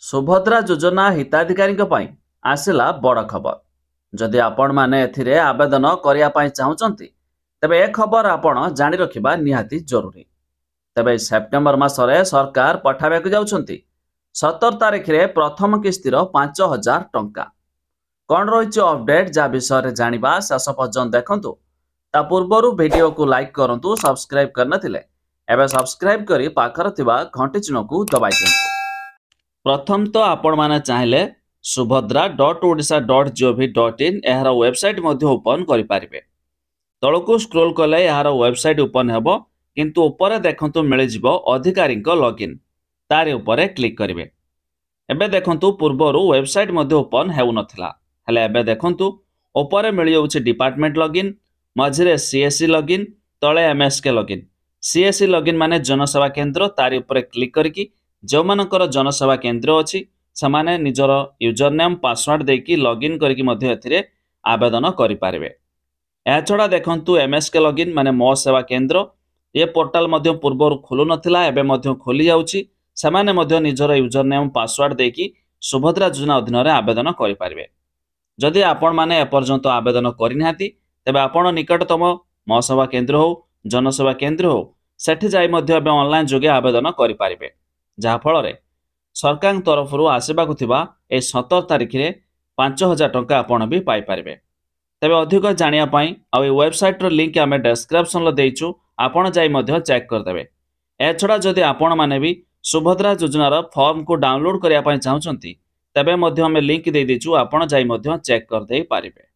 ସୁଭଦ୍ରା ଯୋଜନା ହିତାଧିକାରୀଙ୍କ ପାଇଁ ଆସିଲା ବଡ଼ ଖବର। ଯଦି ଆପଣମାନେ ଏଥିରେ ଆବେଦନ କରିବା ପାଇଁ ଚାହୁଁଛନ୍ତି, ତେବେ ଏ ଖବର ଆପଣ ଜାଣି ରଖିବା ନିହାତି ଜରୁରୀ। ତେବେ ସେପ୍ଟେମ୍ବର ମାସରେ ସରକାର ପଠାଇବାକୁ ଯାଉଛନ୍ତି 17 ତାରିଖରେ ପ୍ରଥମ କିସ୍ତିର 5,000 ଟଙ୍କା। କ'ଣ ରହିଛି ଅପଡେଟ୍, ଯାହା ବିଷୟରେ ଜାଣିବା ଶେଷ ପର୍ଯ୍ୟନ୍ତ ଦେଖନ୍ତୁ। ତା ପୂର୍ବରୁ ଭିଡ଼ିଓକୁ ଲାଇକ୍ କରନ୍ତୁ, ସବସ୍କ୍ରାଇବ୍ କରିନଥିଲେ ଏବେ ସବସ୍କ୍ରାଇବ୍ କରି ପାଖରେ ଥିବା ଘଣ୍ଟି ଚିହ୍ନକୁ ଦବାଇ ଦିଅନ୍ତୁ। प्रथम तो आपण माने चाहिले subhadra.odisha.gov.in एहार वेबसाइट मध्य ओपन करि पारिबे। तळकु स्क्रॉल कले एहार वेबसाइट ओपन हेबो, किंतु ऊपर देखंतु मिलि जिवो अधिकारीक लॉगिन, तारे ऊपर क्लिक करिवे। एबे देखंतु पूर्वरु वेबसाइट मध्य ओपन हेउ नथिला, हेले एबे देखंतु ऊपर मिलि जाउछि डिपार्टमेंट लॉगिन, मझिरे सीएससी लॉगिन, तळे एमएसके लॉगिन। सीएससी लॉगिन माने जनसेवा केंद्र, तारे ऊपर क्लिक करिकि जो मानकर जनसेवा केंद्र अच्छी से निजर यूजर नेम पासवर्ड देकी लॉगिन करके मध्य एथिरे आवेदन करें। यह छड़ा देखंतु एमएसके लॉगिन माने मो सेवा केंद्र, ये पोर्टाल मध्य पूर्व खोलु नथिला, एबे मध्य खोली जाउछि। सेमाने मध्य निजर यूजर नेम पासवर्ड देकी सुभद्रा योजना अधीन रे आवेदन करें। जदि आपण माने एपर्यंत आवेदन करिनाहांती, तेबे आपण निकटतम मो सेवा केंद्र हो जनसेवा केंद्र हो सेठी जाई मध्य एबे ऑनलाइन जोगे आवेदन करें, जहाँ फल सरकार तरफ आसवाक 17 तारिख में 5,000 टंका आपण भी पाइपर। तेज अधिक जानापी आई वेबसाइट लिंक आम डेस्क्रिप्शन देचु, आपण जाई चेक करदे। एछड़ा जदि आपण माने भी सुभद्रा योजनार फॉर्म को डाउनलोड करने चाहते तेबे लिंक दे देचु, आपण जाई चेक करदे पारिबे।